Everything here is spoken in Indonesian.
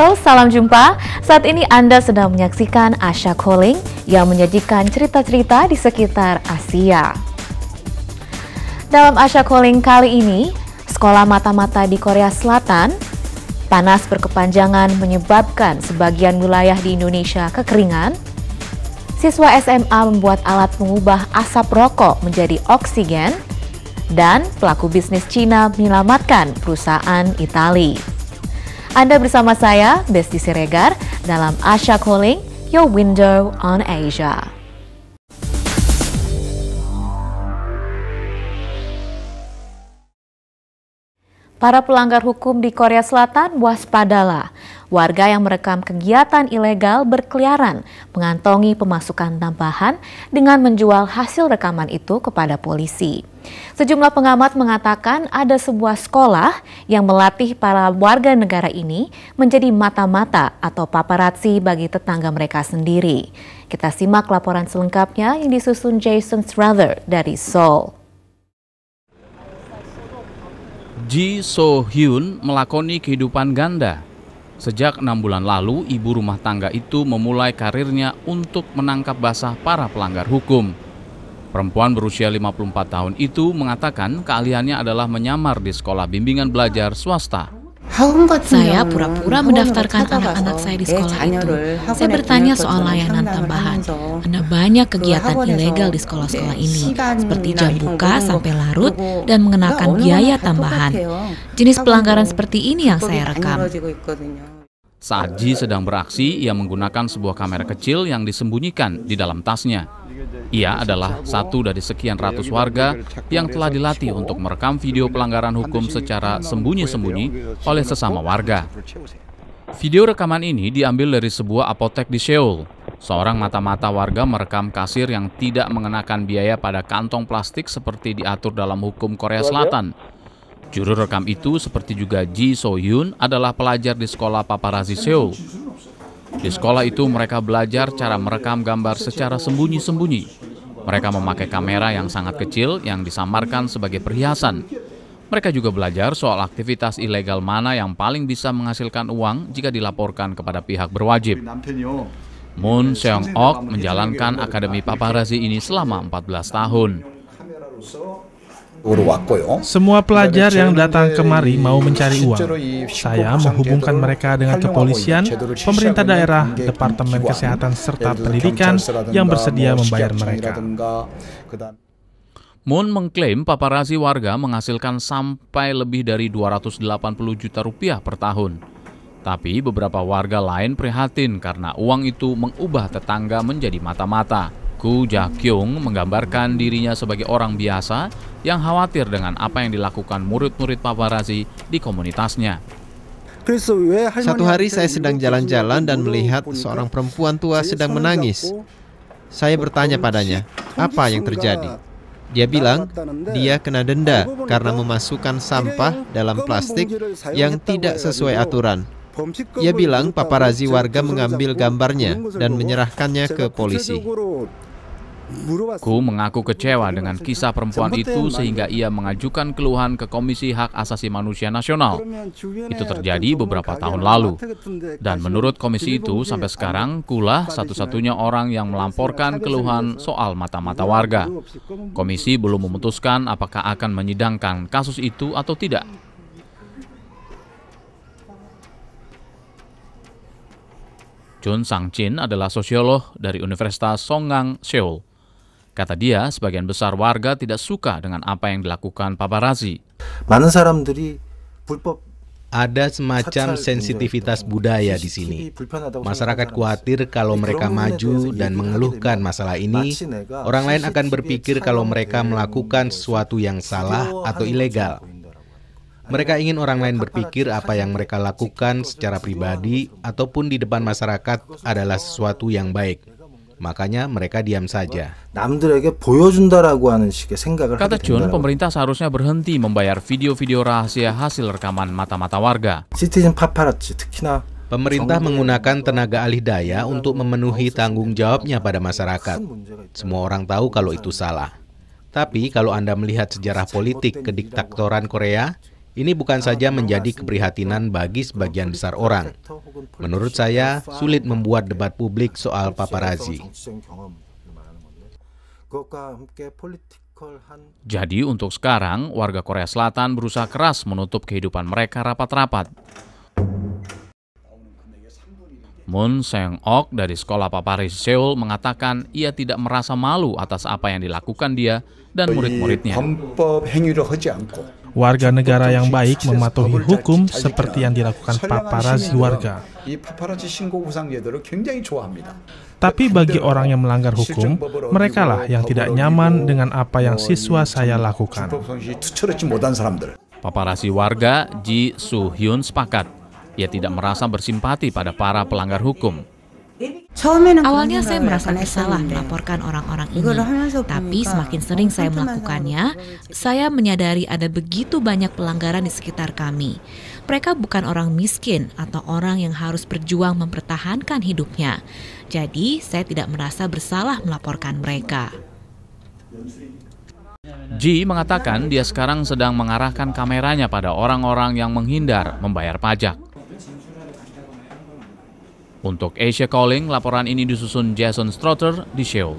Halo, salam jumpa. Saat ini Anda sedang menyaksikan Asia Calling yang menyajikan cerita-cerita di sekitar Asia. Dalam Asia Calling kali ini, sekolah mata-mata di Korea Selatan, panas berkepanjangan menyebabkan sebagian wilayah di Indonesia kekeringan. Siswa SMA membuat alat mengubah asap rokok menjadi oksigen, dan pelaku bisnis Cina menyelamatkan perusahaan Itali. Anda bersama saya, Besti Siregar, dalam Asia Calling, Your Window on Asia. Para pelanggar hukum di Korea Selatan, waspadalah. Warga yang merekam kegiatan ilegal berkeliaran mengantongi pemasukan tambahan dengan menjual hasil rekaman itu kepada polisi. Sejumlah pengamat mengatakan ada sebuah sekolah yang melatih para warga negara ini menjadi mata-mata atau paparazzi bagi tetangga mereka sendiri. Kita simak laporan selengkapnya yang disusun Jason Strother dari Seoul. Ji So-hyun melakoni kehidupan ganda. Sejak 6 bulan lalu, ibu rumah tangga itu memulai karirnya untuk menangkap basah para pelanggar hukum. Perempuan berusia 54 tahun itu mengatakan keahliannya adalah menyamar di sekolah bimbingan belajar swasta. Saya pura-pura mendaftarkan anak-anak saya di sekolah itu. Saya bertanya soal layanan tambahan. Ada banyak kegiatan ilegal di sekolah-sekolah ini, seperti jam buka sampai larut dan mengenakan biaya tambahan. Jenis pelanggaran seperti ini yang saya rekam. Saat Ji sedang beraksi, ia menggunakan sebuah kamera kecil yang disembunyikan di dalam tasnya. Ia adalah satu dari sekian ratus warga yang telah dilatih untuk merekam video pelanggaran hukum secara sembunyi-sembunyi oleh sesama warga. Video rekaman ini diambil dari sebuah apotek di Seoul. Seorang mata-mata warga merekam kasir yang tidak mengenakan biaya pada kantong plastik seperti diatur dalam hukum Korea Selatan. Juru rekam itu, seperti juga Ji So-hyun, adalah pelajar di sekolah paparazzi Seoul. Di sekolah itu mereka belajar cara merekam gambar secara sembunyi-sembunyi. Mereka memakai kamera yang sangat kecil yang disamarkan sebagai perhiasan. Mereka juga belajar soal aktivitas ilegal mana yang paling bisa menghasilkan uang jika dilaporkan kepada pihak berwajib. Moon Seong-ok menjalankan akademi paparazzi ini selama 14 tahun. Semua pelajar yang datang kemari mau mencari uang. Saya menghubungkan mereka dengan kepolisian, pemerintah daerah, Departemen Kesehatan serta Pendidikan yang bersedia membayar mereka. Moon mengklaim paparazzi warga menghasilkan sampai lebih dari 280 juta rupiah per tahun. Tapi beberapa warga lain prihatin karena uang itu mengubah tetangga menjadi mata-mata. Koo Ja-kyung menggambarkan dirinya sebagai orang biasa yang khawatir dengan apa yang dilakukan murid-murid paparazzi di komunitasnya. Satu hari saya sedang jalan-jalan dan melihat seorang perempuan tua sedang menangis. Saya bertanya padanya, apa yang terjadi? Dia bilang, dia kena denda karena memasukkan sampah dalam plastik yang tidak sesuai aturan. Ia bilang paparazzi warga mengambil gambarnya dan menyerahkannya ke polisi. Koo mengaku kecewa dengan kisah perempuan itu sehingga ia mengajukan keluhan ke Komisi Hak Asasi Manusia Nasional. Itu terjadi beberapa tahun lalu. Dan menurut komisi itu, sampai sekarang Koo-lah satu-satunya orang yang melamporkan keluhan soal mata-mata warga. Komisi belum memutuskan apakah akan menyidangkan kasus itu atau tidak. Chun Sang-chin adalah sosiolog dari Universitas Songang, Seoul. Kata dia, sebagian besar warga tidak suka dengan apa yang dilakukan paparazzi. Ada semacam sensitivitas budaya di sini. Masyarakat khawatir kalau mereka maju dan mengeluhkan masalah ini, orang lain akan berpikir kalau mereka melakukan sesuatu yang salah atau ilegal. Mereka ingin orang lain berpikir apa yang mereka lakukan secara pribadi ataupun di depan masyarakat adalah sesuatu yang baik. Makanya mereka diam saja. Kata Chun, pemerintah seharusnya berhenti membayar video-video rahasia hasil rekaman mata-mata warga. Pemerintah menggunakan tenaga alih daya untuk memenuhi tanggung jawabnya pada masyarakat. Semua orang tahu kalau itu salah. Tapi kalau Anda melihat sejarah politik kediktatoran Korea, Ini bukan saja menjadi keprihatinan bagi sebagian besar orang. Menurut saya, sulit membuat debat publik soal paparazzi. Jadi untuk sekarang, warga Korea Selatan berusaha keras menutup kehidupan mereka rapat-rapat. Moon Seong-ok dari Sekolah Paparazzi Seoul mengatakan ia tidak merasa malu atas apa yang dilakukan dia dan murid-muridnya. Warga negara yang baik mematuhi hukum seperti yang dilakukan paparazzi warga. Tapi bagi orang yang melanggar hukum, merekalah yang tidak nyaman dengan apa yang siswa saya lakukan. Paparazzi warga Ji Soo-hyun sepakat. Ia tidak merasa bersimpati pada para pelanggar hukum. Awalnya saya merasa bersalah melaporkan orang-orang ini, tapi semakin sering saya melakukannya, saya menyadari ada begitu banyak pelanggaran di sekitar kami. Mereka bukan orang miskin atau orang yang harus berjuang mempertahankan hidupnya. Jadi, saya tidak merasa bersalah melaporkan mereka. Ji mengatakan dia sekarang sedang mengarahkan kameranya pada orang-orang yang menghindar membayar pajak. Untuk Asia Calling, laporan ini disusun Jason Strother di Seoul.